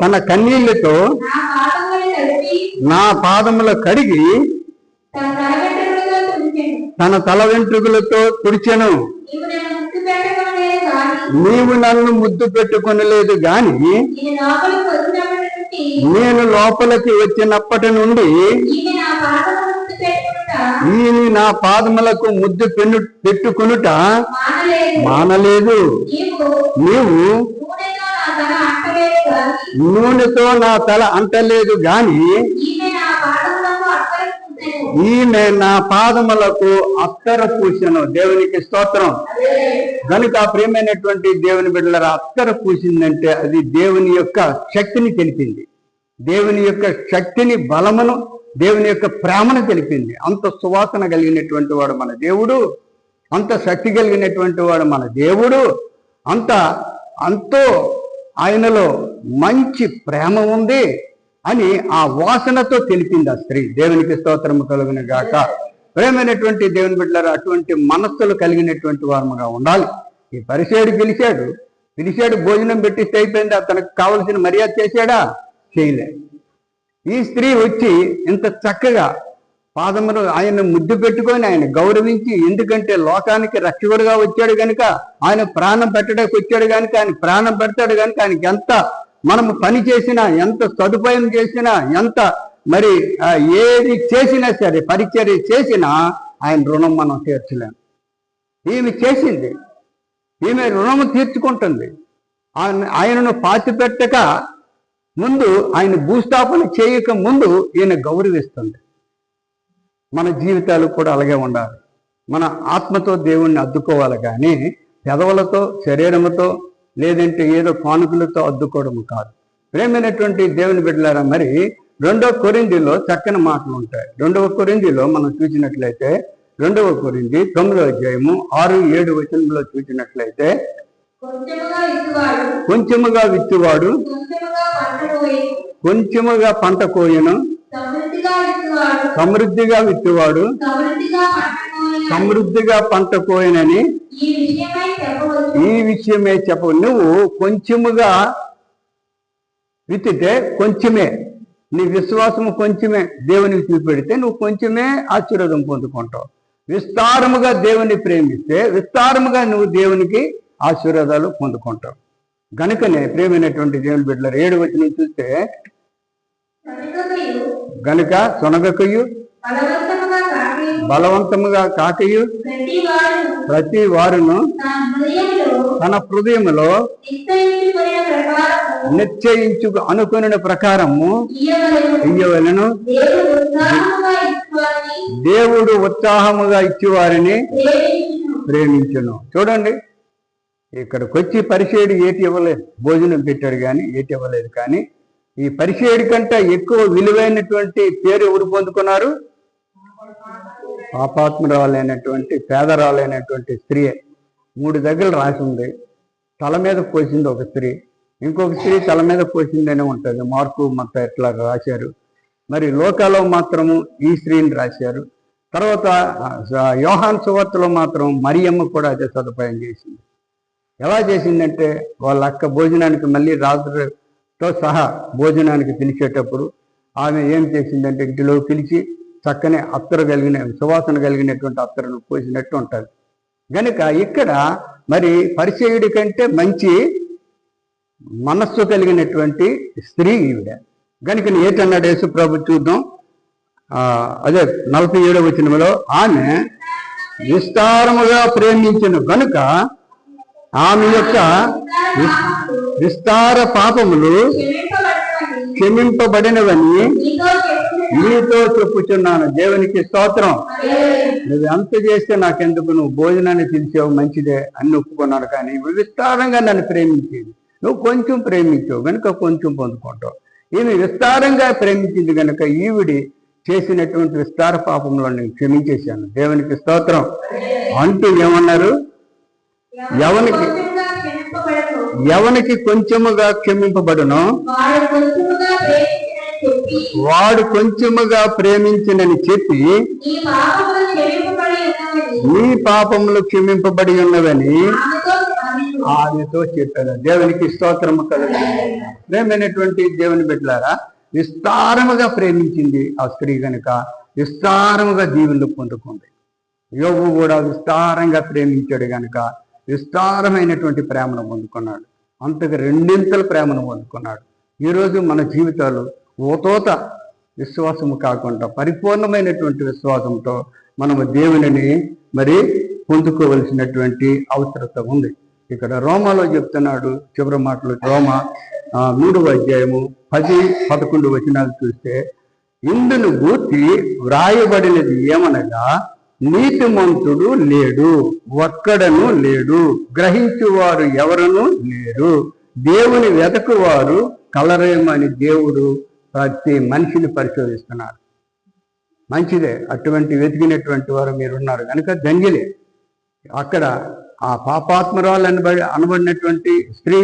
తన కన్నీళ్లతో నా పాదముల కడిగి తన తల వెంట్రుకలతో తుడిచెను. నీవు నన్ను ముద్దు పెట్టుకొనలేదు గాని నేను లోపలికి వచ్చినప్పటి నుండి ఈయన నా పాదములకు ముద్దు పెట్టుకొనుట మానలేదు. నీవు నూనెతో నా తల అంటలేదు గాని ఈమె నా పాదములకు అత్తర పూసెను. దేవునికి స్తోత్రం. కనుక ప్రియమైనటువంటి దేవుని బిడ్డలారా, అత్తర పూసిందంటే అది దేవుని యొక్క శక్తిని తెలిపింది, దేవుని యొక్క శక్తిని, బలమును, దేవుని యొక్క ప్రేమను తెలిపింది. అంత సువాసన కలిగినటువంటి వాడు మన దేవుడు, అంత శక్తి కలిగినటువంటి వాడు మన దేవుడు, అంతో ఆయనలో మంచి ప్రేమ ఉంది అని ఆ వాసనతో తెలిపింది ఆ స్త్రీ. దేవునికి స్తోత్రము కలుగును గాక. ప్రేమైనటువంటి దేవుని బిడ్డలారా, అటువంటి మనస్సులు కలిగినటువంటి వారముగా ఉండాలి. ఈ పరిసేయుడు పిలిచాడు, భోజనం పెట్టిస్తే అయిపోయింది. అతనికి కావలసిన మర్యాద చేశాడా? చేయలే. ఈ స్త్రీ వచ్చి ఇంత చక్కగా పాదములు ఆయన ముద్దు పెట్టుకొని ఆయన గౌరవించి, ఎందుకంటే లోకానికి రక్షకుడుగా వచ్చాడు కనుక, ఆయన ప్రాణం పెట్టడానికి వచ్చాడు కనుక, ఆయన ప్రాణం పెడతాడు కనుక, ఆయనకి ఎంత మనము పని చేసినా, ఎంత సదుపాయం చేసినా, ఎంత మరి ఏది చేసినా సరే, పరిచర్య చేసినా ఆయన రుణం మనం తీర్చలేము. ఈమె చేసింది, ఈమె రుణము తీర్చుకుంటుంది. ఆయనను పాతిపెట్టక ముందు, ఆయన భూస్థాపన చేయక ముందు ఈయన గౌరవిస్తుంది. మన జీవితాలు కూడా అలాగే ఉండాలి. మన ఆత్మతో దేవుణ్ణి అద్దుకోవాలి కానీ పెదవులతో, శరీరముతో, లేదంటే ఏదో కానుకలతో అద్దుకోవడము కాదు. ప్రేమైనటువంటి దేవుని బిడ్డలారా, మరి 2వ కొరింథీలో చక్కని మాటలు ఉంటాయి. 2వ కొరింథీలో మనం చూసినట్లయితే, 2వ కొరింథీ 9వ అధ్యాయము 6-7 వచనంలో చూసినట్లయితే, కొంచెముగా విత్తువాడు కొంచెముగా పంట కోయను, సమృద్ధిగా విత్తువాడు సమృద్ధిగా పంట కోయనని ఈ విషయమే చెప్పు. నువ్వు కొంచెముగా విత్తితే కొంచెమే, నీ విశ్వాసము కొంచెమే దేవునికి చూపెడితే నువ్వు కొంచెమే ఆశీర్వాదం పొందుకుంటావు. విస్తారముగా దేవుని ప్రేమిస్తే విస్తారముగా నువ్వు దేవునికి ఆశీర్వాదాలు పొందుకుంటావు. గనుకనే ప్రేమైనటువంటి దేవుని బిడ్డలారా, 7వ వచనం చూస్తే, గనుక సొనగకయు బలవంతముగా కాకయు ప్రతి వారును తన హృదయములో నిశ్చయించు అనుకున్న ప్రకారము ఇయ్యవలెను. దేవుడు ఉత్సాహముగా ఇచ్చేవారిని ప్రేమించును. చూడండి, ఇక్కడికి వచ్చి పరిసేయుడు ఏటి ఇవ్వలేదు, భోజనం పెట్టాడు కానీ ఏటి ఇవ్వలేదు. కానీ ఈ పరిసేయుడి కంటే ఎక్కువ విలువైనటువంటి పేరు ఎవరు పొందుకున్నారు? పాపాత్మురాలైనటువంటి, పేదరాలైనటువంటి స్త్రీయే. 3 దగ్గర రాసి ఉంది. తల మీద పోసింది ఒక స్త్రీ, ఇంకొక స్త్రీ తల మీద పోసిందనే ఉంటుంది. మార్కు మొత్తం ఎట్లా రాశారు. మరి లోకాలో మాత్రము ఈ స్త్రీని రాశారు. తర్వాత యోహాను సువార్తలో మాత్రం మరియమ్మ కూడా అదే సదుపాయం చేసింది. ఎలా చేసిందంటే, వాళ్ళ అక్క భోజనానికి మళ్ళీ రాత్రితో సహా భోజనానికి పిలిచేటప్పుడు ఆమె ఏం చేసిందంటే, ఇంటిలో పిలిచి చక్కని అత్తరు కలిగిన, సువాసన కలిగినటువంటి అత్తరును పోసినట్టు ఉంటుంది. కనుక ఇక్కడ మరి పరిచయుడి కంటే మంచి మనస్సు కలిగినటువంటి స్త్రీ ఈవిడ. కనుక ఏటన్నాడు యేసు ప్రభు చూద్దాం. అదే 47వ వచనంలో, ఆమె విస్తారముగా ప్రేమించెను గనుక ఆమె యొక్క విస్తార పాపములు క్షమింపబడినవని నీతో చెప్పుచున్నాను. దేవునికి స్తోత్రం. నువ్వు ఎంత చేస్తే నాకెందుకు, నువ్వు భోజనాన్ని పిలిచావు మంచిదే అని ఒప్పుకున్నాను, కానీ విస్తారంగా నన్ను ప్రేమించేది. నువ్వు కొంచెం ప్రేమించావు కనుక కొంచెం పొందుకుంటావు. ఈమె విస్తారంగా ప్రేమించింది కనుక ఈవిడి చేసినటువంటి విస్తార పాపంలో నేను క్షమించేశాను. దేవునికి స్తోత్రం అంటూ ఏమన్నారు? ఎవనికి కొంచెముగా క్షమింపబడునో వాడు కొంచెముగా ప్రేమించినని చెప్పి నీ పాపములు క్షమింపబడి ఉన్నవని ఆమెతో చెప్పారు. దేవునికి స్తోత్రము కలుగుతుంది. ప్రేమైనటువంటి దేవుని బిడ్డలారా, విస్తారముగా ప్రేమించింది ఆ స్త్రీ కనుక విస్తారముగా దీవెనలు పొందుకుంది. యోబు కూడా విస్తారంగా ప్రేమించాడు కనుక విస్తారమైనటువంటి ప్రేమను పొందుకున్నాడు. అంతకు 2 ప్రేమను పొందుకున్నాడు. ఈరోజు మన జీవితాలు ఓతోత విశ్వాసము కాకుండా పరిపూర్ణమైనటువంటి విశ్వాసంతో మనము దేవునిని మరి పొందుకోవలసినటువంటి అవసరత ఉంది. ఇక్కడ రోమాలో చెప్తున్నాడు చివరి మాటలు, రోమా 3వ అధ్యాయము 10-11 వచనాలు చూస్తే, ఇందును గూర్చి వ్రాయబడినది ఏమనగా, నీతిమంతుడు లేడు, ఒక్కడను లేడు, గ్రహించువారు ఎవరను లేరు, దేవుని వెతకువారు కలరేమని దేవుడు ప్రతి మనిషిని పరిశోధిస్తున్నారు. మంచిదే, అటువంటి వెతికినటువంటి వారు మీరున్నారు కనుక ధన్యులే. అక్కడ ఆ పాపాత్మరాలు అనబడినటువంటి స్త్రీ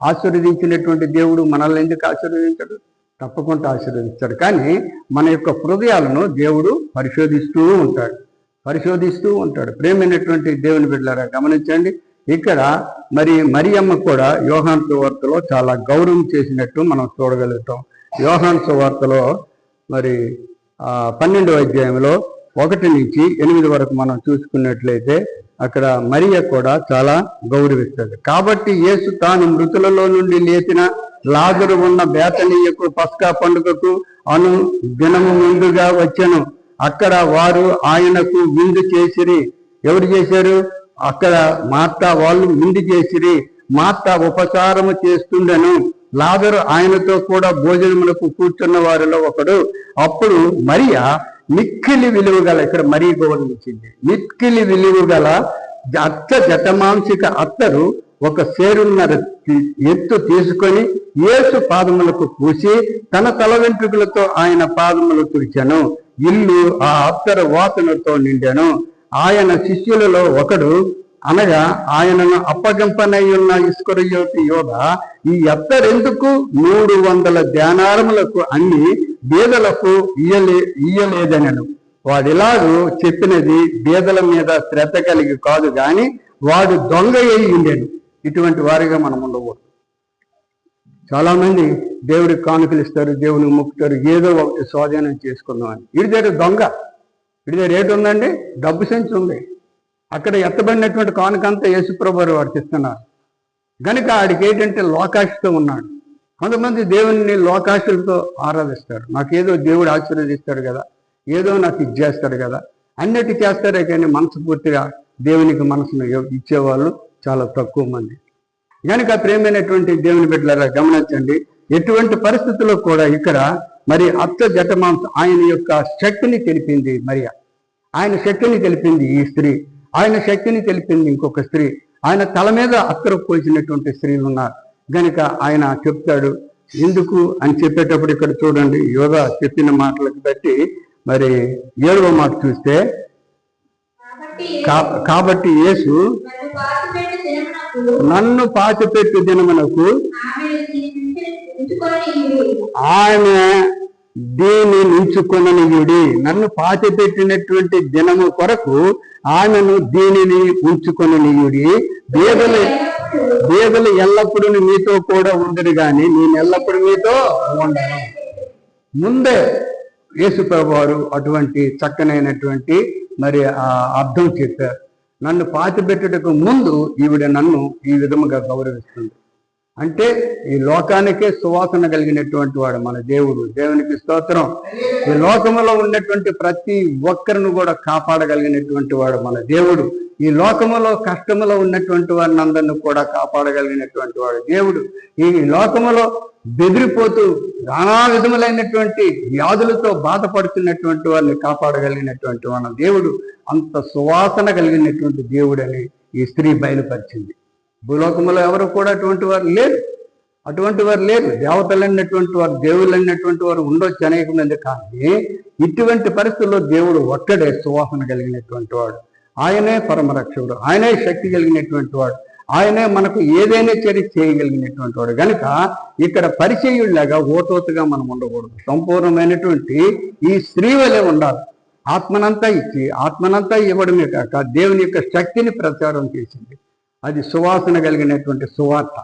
ఆశీర్వదించినటువంటి దేవుడు మనల్ని ఎందుకు ఆశీర్వదించాడు? తప్పకుండా ఆశీర్వదిస్తాడు. కానీ మన యొక్క హృదయాలను దేవుడు పరిశోధిస్తూ ఉంటాడు. ప్రేమైనటువంటి దేవుని బిడ్డలారా గమనించండి, ఇక్కడ మరి మరియమ్మ కూడా యోహాను సువార్తలో చాలా గౌరవం చేసినట్టు మనం చూడగలుగుతాం. యోహాను సువార్తలో మరి 12వ అధ్యాయంలో 1-8 వరకు మనం చూసుకున్నట్లయితే అక్కడ మరియ కూడా చాలా గౌరవిస్తుంది. కాబట్టి యేసు తాను మృతులలో నుండి లేచిన లాజరు ఉన్న బేతనీయకు పస్కా పండుగకు దినము ముందుగా వచ్చెను. అక్కడ వారు ఆయనకు విందు చేసిరి. ఎవరు చేశారు? అక్కడ మార్తా వాళ్ళు విందు చేసిరి. మార్తా ఉపచారము చేస్తుండెను. లాజరు ఆయనతో కూడా భోజనములకు కూర్చున్న వారిలో ఒకడు. అప్పుడు మరియా మిక్కిలి విలువ గల, ఇక్కడ మరీ గౌరవించింది, మిక్కిలి విలువ గల జటమాంసిక అత్తరు 1 సేరున్నర ఎత్తు తీసుకొని యేసు పాదములకు పూసి తన తల వెంట్రుకలతో ఆయన పాదములు తుడిచెను. ఇల్లు ఆ అత్తరు వాసనతో నిండెను. ఆయన శిష్యులలో ఒకడు, అనగా ఆయనను అప్పగింపనై ఉన్న ఇస్కరియోతు యోధ, ఈ అత్తరెందుకు 300 దేనారములకు అన్ని బీదలకు ఇయ్యలేదనను. వాడిలాగూ చెప్పినది బీదల మీద శ్రద్ధ కలిగి కాదు గాని వాడు దొంగ అయి ఉండేను. ఇటువంటి వారిగా మనం ఉండకూడదు. చాలా మంది దేవుడికి కానుకలు ఇస్తారు, దేవునికి మొక్కుతారు, ఏదో ఒకటి స్వాధీనం చేసుకుందాం అని. వీడి దగ్గర దొంగ, వీడి దగ్గర రేటు ఉందండి, డబ్బు సెన్స్ ఉంది. అక్కడ ఎత్తబడినటువంటి కానుకంతా యేసుప్రభు వారికి ఇస్తున్నారు కనుక ఆడికి ఏంటంటే లోకాశతో ఉన్నాడు. కొంతమంది దేవుని లోకాశలతో ఆరాధిస్తారు. నాకేదో దేవుడు ఆశీర్వదిస్తాడు కదా, ఏదో నాకు ఇది చేస్తాడు కదా అన్నట్టు చేస్తారే కానీ మనస్ఫూర్తిగా దేవునికి మనసును ఇచ్చేవాళ్ళు చాలా తక్కువ మంది. కనుక ప్రేమైనటువంటి దేవుని బిడ్డలారా గమనించండి, ఎటువంటి పరిస్థితుల్లో కూడా ఇక్కడ మరి అత్త జటమాంసం ఆయన యొక్క శక్తిని తెలిపింది మరియా. ఆయన శక్తిని తెలిపింది ఈ స్త్రీ, ఆయన శక్తిని తెలిపింది ఇంకొక స్త్రీ. ఆయన తల మీద అత్తరు పోల్చినటువంటి స్త్రీలు ఉన్నారు కనుక ఆయన చెప్తాడు. ఎందుకు అని చెప్పేటప్పుడు ఇక్కడ చూడండి, యోగా చెప్పిన మాటలకు బట్టి మరి 7వ మాట చూస్తే, కాబట్టి యేసు నన్ను పాతిపెట్టు దినమునకు ఆమె దీన్ని ఉంచుకొననియుడి. నన్ను పాతిపెట్టినటువంటి దినము కొరకు ఆమెను దీనిని ఉంచుకొననియుడి. బేదలు ఎల్లప్పుడూ మీతో కూడా ఉండరు గాని నేను ఎల్లప్పుడూ మీతో ఉండను. ముందే యేసుప్రభు వారు అటువంటి చక్కనైనటువంటి మరి అర్థం చెప్పారు. నన్ను పాతిపెట్టుటకు ముందు ఈవిడ నన్ను ఈ విధముగా గౌరవిస్తుంది. అంటే ఈ లోకానికే సువాసన కలిగినటువంటి వాడు మన దేవుడు. దేవునికి స్తోత్రం. ఈ లోకములో ఉన్నటువంటి ప్రతి ఒక్కరిని కూడా కాపాడగలిగినటువంటి వాడు మన దేవుడు. ఈ లోకములో కష్టములో ఉన్నటువంటి వారిని అందరిని కూడా కాపాడగలిగినటువంటి వాడు దేవుడు. ఈ లోకములో బెదిరిపోతూ నానా విధములైనటువంటి వ్యాధులతో బాధపడుతున్నటువంటి వారిని కాపాడగలిగినటువంటి మన దేవుడు. అంత సువాసన కలిగినటువంటి దేవుడని ఈ స్త్రీ బయలుపరిచింది. భూలోకములో ఎవరు కూడా అటువంటి వారు లేరు. దేవతలు అన్నటువంటి వారు, దేవుళ్ళు అన్నటువంటి వారు ఉండొచ్చు అనేక మంది. కానీ ఇటువంటి పరిస్థితుల్లో దేవుడు ఒక్కడే సువాసన కలిగినటువంటి వాడు. ఆయనే పరమరక్షకుడు, ఆయనే శక్తి కలిగినటువంటి వాడు, ఆయనే మనకు ఏదైనా చర్య చేయగలిగినటువంటి వాడు. కనుక ఇక్కడ పరిచయుల్లాగా ఓటోతుగా మనం ఉండకూడదు. సంపూర్ణమైనటువంటి ఈ స్త్రీ వలె ఉండాలి. ఆత్మనంతా ఇచ్చి ఆత్మనంతా ఇవ్వడమే కాక దేవుని యొక్క శక్తిని ప్రచారం చేసింది. అది సువాసన కలిగినటువంటి సువార్త.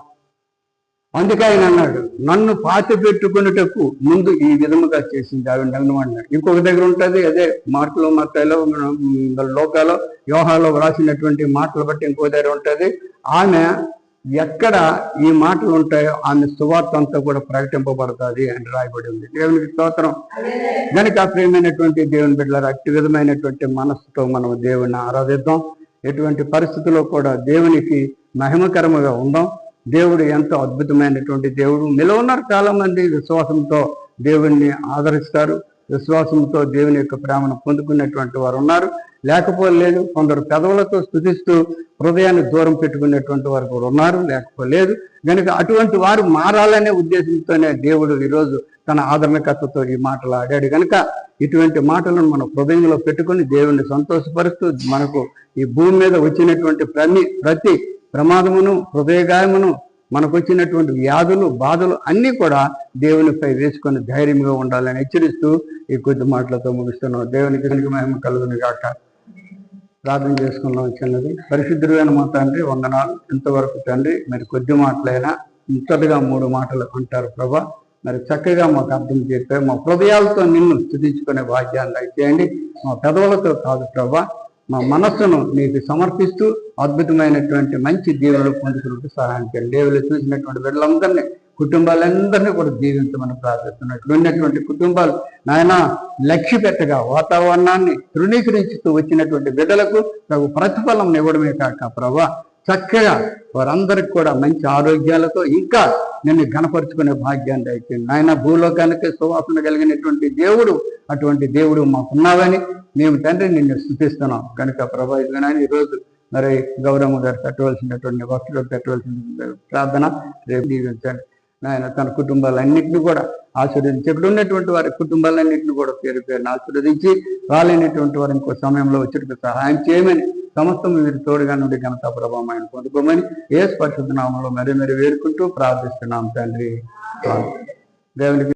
అందుకే ఆయన అన్నాడు, నన్ను పాతి పెట్టుకున్నటకు ముందు ఈ విధముగా చేసింది ఆవిడ నన్ను అన్నాడు. ఇంకొక దగ్గర ఉంటుంది, అదే మార్కులో మత్తయిలో లోకాలో యోహాలో వ్రాసినటువంటి మాటలు బట్టి ఇంకో దగ్గర ఉంటుంది. ఆమె ఎక్కడ ఈ మాటలు ఉంటాయో ఆమె సువార్త అంతా కూడా ప్రకటింపబడుతుంది అని రాయబడి ఉంది. దేవునికి స్తోత్రం. కనుక ప్రియమైనటువంటి దేవుని బిడ్డలారా, అట్టి విధమైనటువంటి మనస్సుతో మనం దేవుణ్ణి ఆరాధిద్దాం. ఎటువంటి పరిస్థితుల్లో కూడా దేవునికి మహిమకరముగా ఉందాం. దేవుడు ఎంతో అద్భుతమైనటువంటి దేవుడు. మీలో ఉన్నారు చాలా మంది విశ్వాసంతో దేవుణ్ణి ఆదరిస్తారు, విశ్వాసంతో దేవుని యొక్క ప్రేమను పొందుకున్నటువంటి వారు ఉన్నారు, లేకపోలేదు. కొందరు పెదవులతో స్తుతిస్తూ హృదయాన్ని దూరం పెట్టుకునేటువంటి వారు కూడా ఉన్నారు, లేకపోలేదు. కనుక అటువంటి వారు మారాలనే ఉద్దేశంతోనే దేవుడు ఈరోజు తన ఆదరణకర్తతో ఈ మాటలు ఆడాడు. కనుక ఇటువంటి మాటలను మన హృదయంలో పెట్టుకుని దేవుణ్ణి సంతోషపరుస్తూ మనకు ఈ భూమి మీద వచ్చినటువంటి ప్రతి ప్రమాదమును, హృదయగాయమును, మనకు వచ్చినటువంటి వ్యాధులు, బాధలు అన్నీ కూడా దేవునిపై వేసుకొని ధైర్యంగా ఉండాలని హెచ్చరిస్తూ ఈ కొద్ది మాటలతో ముగిస్తున్నాం. దేవునికి మహిమ కలుగును గాక. ప్రార్థన చేసుకున్నాం. చిన్నది పరిశుద్ధుడైన మా తండ్రి, వందనాలు. ఇంతవరకు తండ్రి మరి కొద్ది మాటలైనా ఇంతటిగా 3 మాటలు అంటారు ప్రభా. మరి చక్కగా మాకు అర్థం చెప్పారు. మా హృదయాలతో నిన్ను స్తుతించుకునే భాగ్యాన్ని దయచేయండి. మా పెదవులతో కాదు ప్రభా, మా మనస్సును నీకు సమర్పిస్తూ అద్భుతమైనటువంటి మంచి దీవెనలు పొందుతున్నట్టు సహాయం చేయండి. దేవుళ్ళు చూసినటువంటి బిడ్డలందరినీ, కుటుంబాలందరినీ కూడా జీవించమని ప్రార్థిస్తున్నట్లు ఉన్నటువంటి కుటుంబాలు నాయన లక్ష్య పెట్టగా వాతావరణాన్ని తృణీకరించుతూ వచ్చినటువంటి బిడ్డలకు తగు ప్రతిఫలం ఇవ్వడమే కాక ప్రభా, చక్కగా వారందరికి కూడా మంచి ఆరోగ్యాలతో ఇంకా నిన్ను ఘనపరుచుకునే భాగ్యాన్ని దయచేయండి. నాయన భూలోకానికి సువాసన కలిగినటువంటి దేవుడు, అటువంటి దేవుడు మాకున్నావని మేము తండ్రి నిన్ను స్తుతిస్తున్నాం. కనుక ప్రభా ఇదిగా ఈరోజు మరి గౌరమ్మ గారు కట్టవలసినటువంటి భక్తులకు కట్టవలసిన ప్రార్థన రేపు దీవించండి. నాయన తన కుటుంబాలన్నింటినీ కూడా ఆశీర్వదించి, ఇక్కడ ఉన్నటువంటి వారి కుటుంబాలన్నింటినీ కూడా పేరు పేరుని ఆశీర్వదించి, రాలేనటువంటి వారు ఇంకో సమయంలో వచ్చేటప్పుడు సహాయం చేయమని, సమస్తం మీరు తోడుగా నుండి ఘనతా ప్రభావం ఆయన పొందుకోమని యేసు పరిశుద్ధ నామములో మరి వేడుకుంటూ ప్రార్థిస్తున్నాం తండ్రి. దేవునికి